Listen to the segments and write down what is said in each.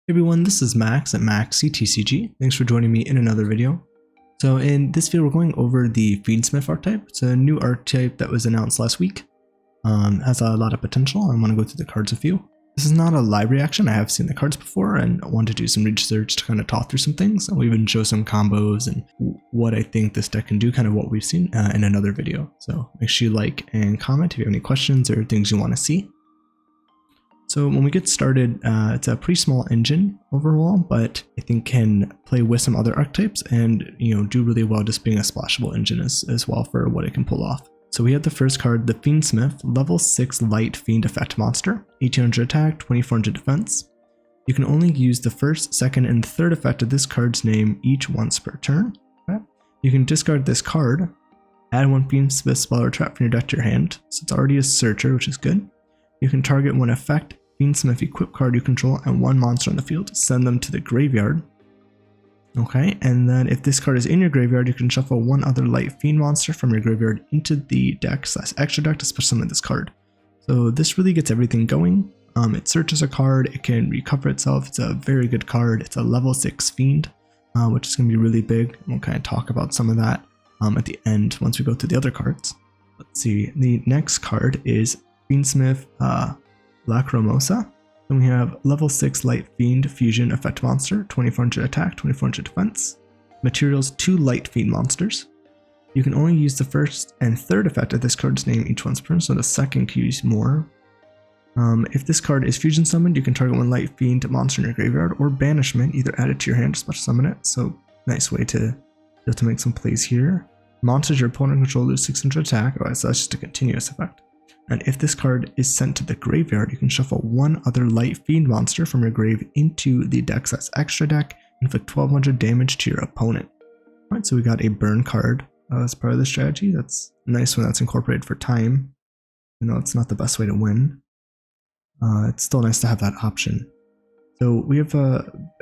Hey everyone, this is Max at MaxCTCG. Thanks for joining me in another video. So in this video, we're going over the Fiendsmith archetype. It's a new archetype that was announced last week. Has a lot of potential. I want to go through the cards with you. This is not a live reaction. I have seen the cards before and I want to do some research to kind of talk through some things. I'll even show some combos and what I think this deck can do, kind of what we've seen in another video. So make sure you like and comment if you have any questions or things you want to see. So when we get started, it's a pretty small engine overall, but I think can play with some other archetypes and do really well just being a splashable engine as well for what it can pull off. So we have the first card, the Fiendsmith, level 6 light fiend effect monster, 1800 attack, 2400 defense. You can only use the first, second, and third effect of this card's name each once per turn. Okay. You can discard this card, add one Fiendsmith spell or trap from your deck to your hand, so it's already a searcher, which is good. You can target one effect, Fiendsmith equip card you control, and one monster on the field. Send them to the graveyard. Okay, and then if this card is in your graveyard, you can shuffle one other light fiend monster from your graveyard into the deck / extra deck to special summon this card. So this really gets everything going. It searches a card, it can recover itself. It's a very good card. It's a level 6 fiend, which is going to be really big. We'll kind of talk about some of that at the end once we go through the other cards. Let's see, the next card is Fiendsmith Lacrimosa. Then we have level 6 light fiend fusion effect monster, 2400 attack, 2400 defense. Materials 2 light fiend monsters. You can only use the first and third effect of this card's name each once per turn, so the second can use more. If this card is fusion summoned, you can target one light fiend monster in your graveyard or banishment, either add it to your hand or special summon it. So nice way to make some plays here. Monsters your opponent controls lose 600 attack, so that's just a continuous effect. And if this card is sent to the graveyard, you can shuffle one other light fiend monster from your grave into the deck / extra deck and inflict 1200 damage to your opponent. Alright, so we got a burn card as part of the strategy. That's nice when that's incorporated for time. It's not the best way to win. It's still nice to have that option. So we have,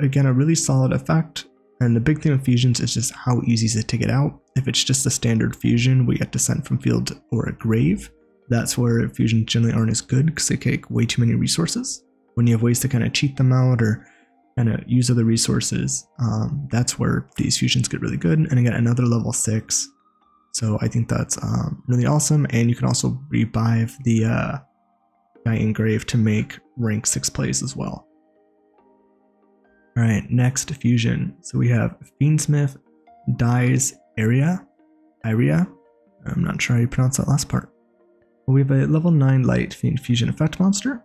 again, a really solid effect. And the big thing of fusions is just how easy is it to get out. If it's just a standard fusion we get to send from field or a grave, that's where fusions generally aren't as good because they take way too many resources. When you have ways to kind of cheat them out or kind of use other resources, that's where these fusions get really good. And again, another level 6. So I think that's really awesome. And you can also revive the guy in grave to make rank 6 plays as well. All right, next fusion. So we have Fiendsmith dies Irae. I'm not sure how you pronounce that last part. We have a level 9 light fiend fusion effect monster.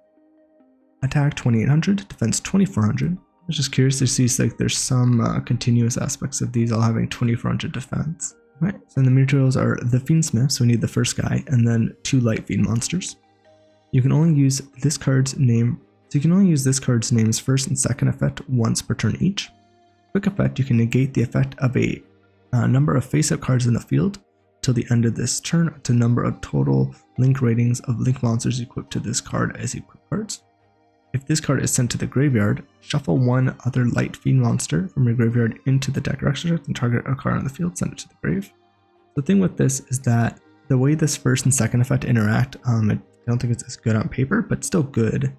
Attack 2800, defense 2400. I was just curious to see like there's some continuous aspects of these all having 2400 defense. Right, so the materials are the Fiendsmith, so we need the first guy, and then 2 light fiend monsters. You can only use this card's name. So you can only use this card's name's first and second effect once per turn each. Quick effect, you can negate the effect of a number of face-up cards in the field till the end of this turn to number of total link ratings of link monsters equipped to this card as equipped cards. If this card is sent to the graveyard, shuffle one other light fiend monster from your graveyard into the deck or extra deck and target a card on the field, send it to the grave. The thing with this is that the way this first and second effect interact, I don't think it's as good on paper, but still good.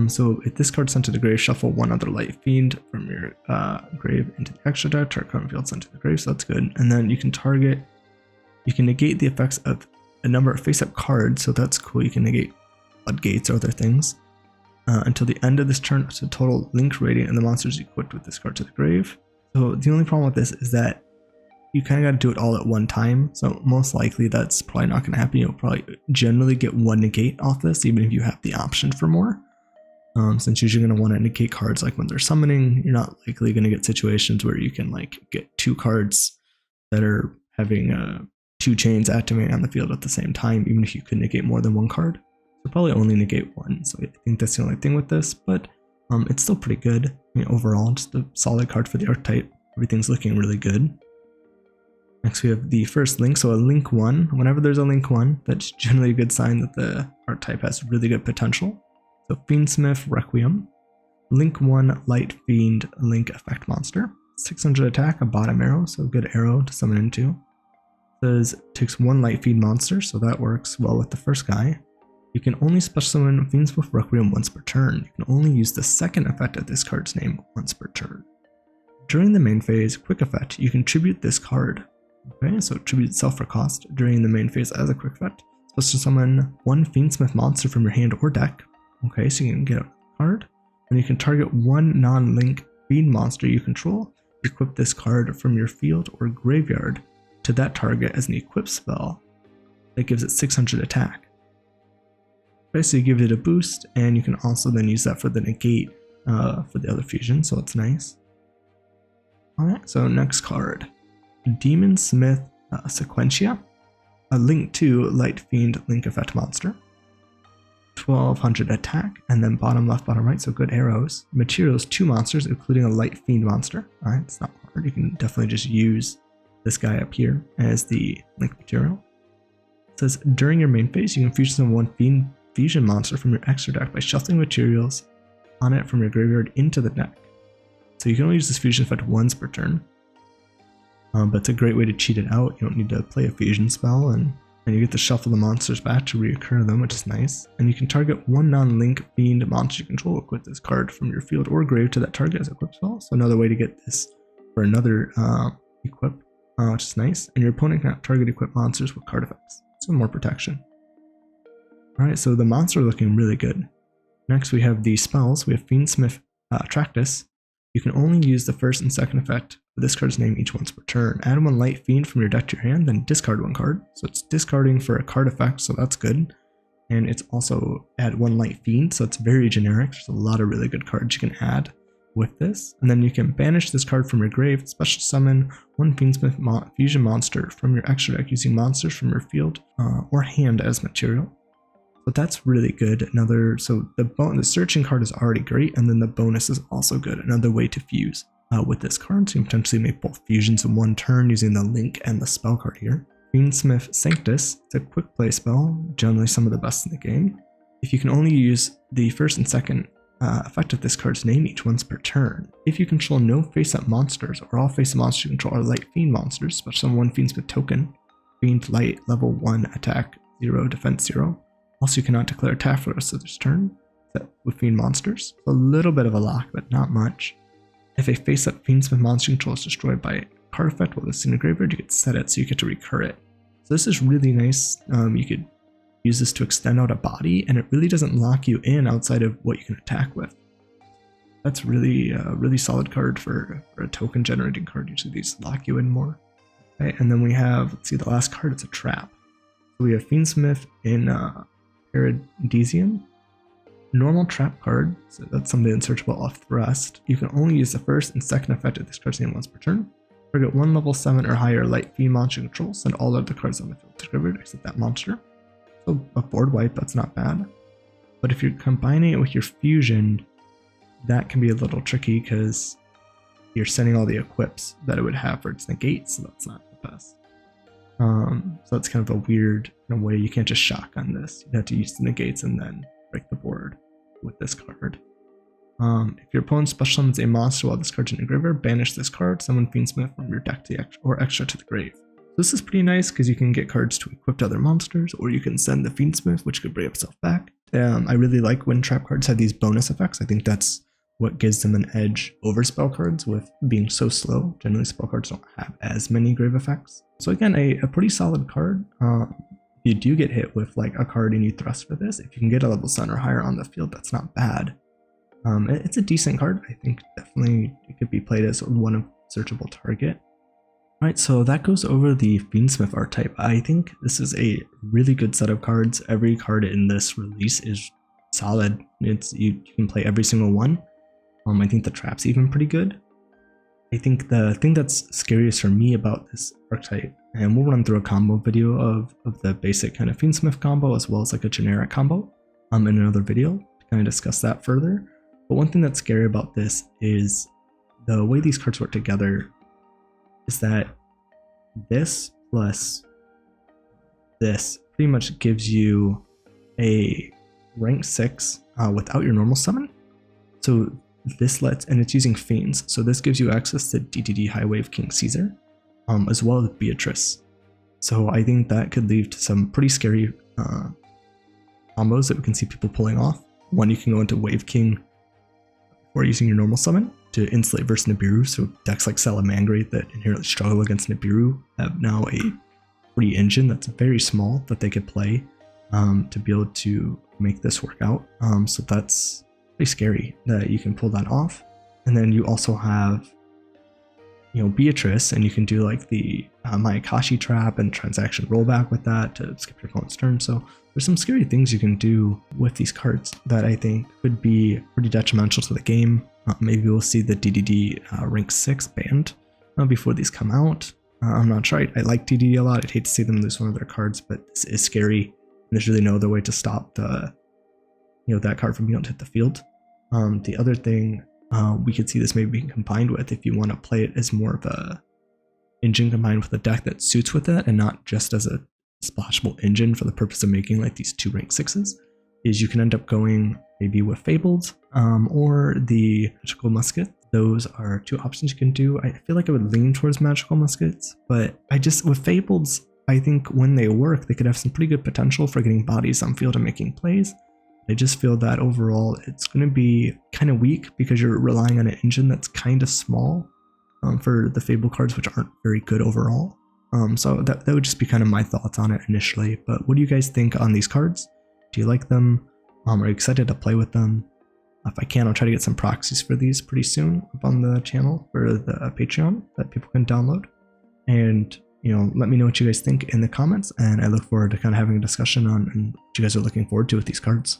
So if this card's sent to the grave, shuffle one other light fiend from your grave into the extra deck, target card on the field, sent to the grave, so that's good. And then you can negate the effects of a number of face-up cards, so that's cool. You can negate floodgates or other things until the end of this turn to total link rating and the monsters equipped with this card to the grave. So the only problem with this is that you kind of got to do it all at one time, so most likely that's probably not going to happen. You'll probably generally get one negate off this, even if you have the option for more. Since usually going to want to negate cards like when they're summoning, you're not likely going to get situations where you can like get 2 cards that are having 2 chains activating on the field at the same time, even if you could negate more than 1 card. So probably only negate 1, so I think that's the only thing with this, but it's still pretty good. Overall, just a solid card for the archetype. Everything's looking really good. Next we have the first link, so a link 1. Whenever there's a link 1, that's generally a good sign that the archetype has really good potential. So Fiendsmith Requiem, link 1 light fiend link effect monster, 600 attack, a bottom arrow, so good arrow to summon into. Says takes 1 light fiend monster, so that works well with the first guy. You can only special summon Fiendsmith Requiem once per turn. You can only use the second effect of this card's name once per turn. During the main phase, quick effect, you can tribute this card. Okay, so tribute itself for cost during the main phase as a quick effect. Special summon one Fiendsmith monster from your hand or deck. Okay, so you can get a card. And you can target one non-link fiend monster you control. Equip this card from your field or graveyard to that target as an equip spell that gives it 600 attack. Okay, so you give it a boost, and you can also then use that for the negate for the other fusion, so it's nice. Alright, so next card. Demonsmith Sequentia, a link to Light Fiend link effect monster. 1200 attack, and then bottom left, bottom right, so good arrows. Materials, 2 monsters, including a Light Fiend monster. Alright, it's not hard, you can definitely just use this guy up here as the link material. It says, during your main phase, you can fusion one fusion monster from your extra deck by shuffling materials on it from your graveyard into the deck. So you can only use this fusion effect once per turn, but it's a great way to cheat it out. You don't need to play a fusion spell, and you get to shuffle the monsters back to reoccur them, which is nice. And you can target one non-link fiend monster you control. Equip this card from your field or grave to that target as a equip spell. So another way to get this for another equip, which is nice. And your opponent cannot target equip monsters with card effects, so more protection. Alright, so the monster are looking really good. Next we have the spells. We have Fiendsmith Tractus. You can only use the first and second effect of this card's name each once per turn. Add one Light Fiend from your deck to your hand, then discard one card. So it's discarding for a card effect, so that's good. And it's also add one Light Fiend, so it's very generic. There's a lot of really good cards you can add with this. And then you can banish this card from your grave, special summon one Fiendsmith fusion monster from your extra deck using monsters from your field or hand as material. But that's really good. So the searching card is already great, and then the bonus is also good. Another way to fuse with this card, so you can potentially make both fusions in one turn using the link and the spell card here. Fiendsmith Sanctus, it's a quick play spell, generally some of the best in the game. If you can only use the first and second effect of this card's name each once per turn. If you control no face-up monsters, or all face-up monsters you control are Light Fiend monsters, special summon one Fiendsmith token, Fiend Light, level 1, attack 0, defense 0. Also, you cannot declare attack for the rest of this turn, except with Fiend monsters. A little bit of a lock, but not much. If a face-up Fiendsmith monster control is destroyed by a card effect while it's in a graveyard, you can set it so you get to recur it. So this is really nice. You could use this to extend out a body, and it really doesn't lock you in outside of what you can attack with. That's really a really solid card for a token generating card. Usually these lock you in more. Okay, and then we have, let's see, the last card, it's a trap. So we have Fiendsmith in Paradisum. Normal trap card, so that's something unsearchable off thrust. You can only use the first and second effect of this card's name once per turn. Target one level 7 or higher Light Fiend monster control. Send all of the cards on the field to graveyard except that monster. So a board wipe, that's not bad. But if you're combining it with your fusion, that can be a little tricky because you're sending all the equips that it would have for its negate, so that's not the best. So that's kind of a weird way. You can't just shotgun this. You have to use the negates and then break the board with this card. If your opponent special summons a monster while this card's in your graveyard, banish this card, summon Fiendsmith from your deck to or extra to the grave. So this is pretty nice because you can get cards to equip to other monsters, or you can send the Fiendsmith, which could bring itself back. I really like when trap cards have these bonus effects. I think that's what gives them an edge over spell cards with being so slow. Generally, spell cards don't have as many grave effects. So again, a pretty solid card. If you do get hit with like a card and you thrust for this, if you can get a level 7 or higher on the field, that's not bad. It's a decent card. I think definitely it could be played as one searchable target. Alright, so that goes over the Fiendsmith archetype. I think this is a really good set of cards. Every card in this release is solid. You can play every single one. I think the trap's even pretty good. I think the thing that's scariest for me about this archetype, and we'll run through a combo video of the basic kind of Fiendsmith combo as well as like a generic combo in another video to kind of discuss that further. But one thing that's scary about this is the way these cards work together is that this plus this pretty much gives you a rank 6 without your normal summon. So this and it's using Fiends, so this gives you access to DDD High Wave King Ceasar, as well as Beatrice. So I think that could lead to some pretty scary combos that we can see people pulling off. One, you can go into Wave King before using your normal summon to insulate versus Nibiru, so decks like Salamangreat that inherently struggle against Nibiru have now a free engine that's very small that they could play to be able to make this work out. So that's pretty scary that you can pull that off. And then you also have, you know, Beatrice, and you can do like the Mayakashi trap and transaction rollback with that to skip your opponent's turn. So there's some scary things you can do with these cards that I think could be pretty detrimental to the game. Maybe we'll see the DDD rank 6 banned before these come out. I'm not sure. I like DDD a lot. I'd hate to see them lose one of their cards, but this is scary. And there's really no other way to stop the, you know, that card from being able to hit the field. The other thing we could see this maybe being combined with, if you want to play it as more of a engine combined with a deck that suits with it and not just as a splashable engine for the purpose of making like these 2 rank 6s, is you can end up going maybe with Fabled or the Magical Musket. Those are 2 options you can do. I feel like I would lean towards Magical Muskets, but with Fableds, I think when they work, they could have some pretty good potential for getting bodies on field and making plays. I just feel that overall it's going to be kind of weak because you're relying on an engine that's kind of small for the Fable cards, which aren't very good overall. So that would just be kind of my thoughts on it initially. But what do you guys think on these cards? Do you like them? Are you excited to play with them? If I can, I'll try to get some proxies for these pretty soon up on the channel for the Patreon that people can download. And, you know, let me know what you guys think in the comments, and I look forward to kind of having a discussion on what you guys are looking forward to with these cards.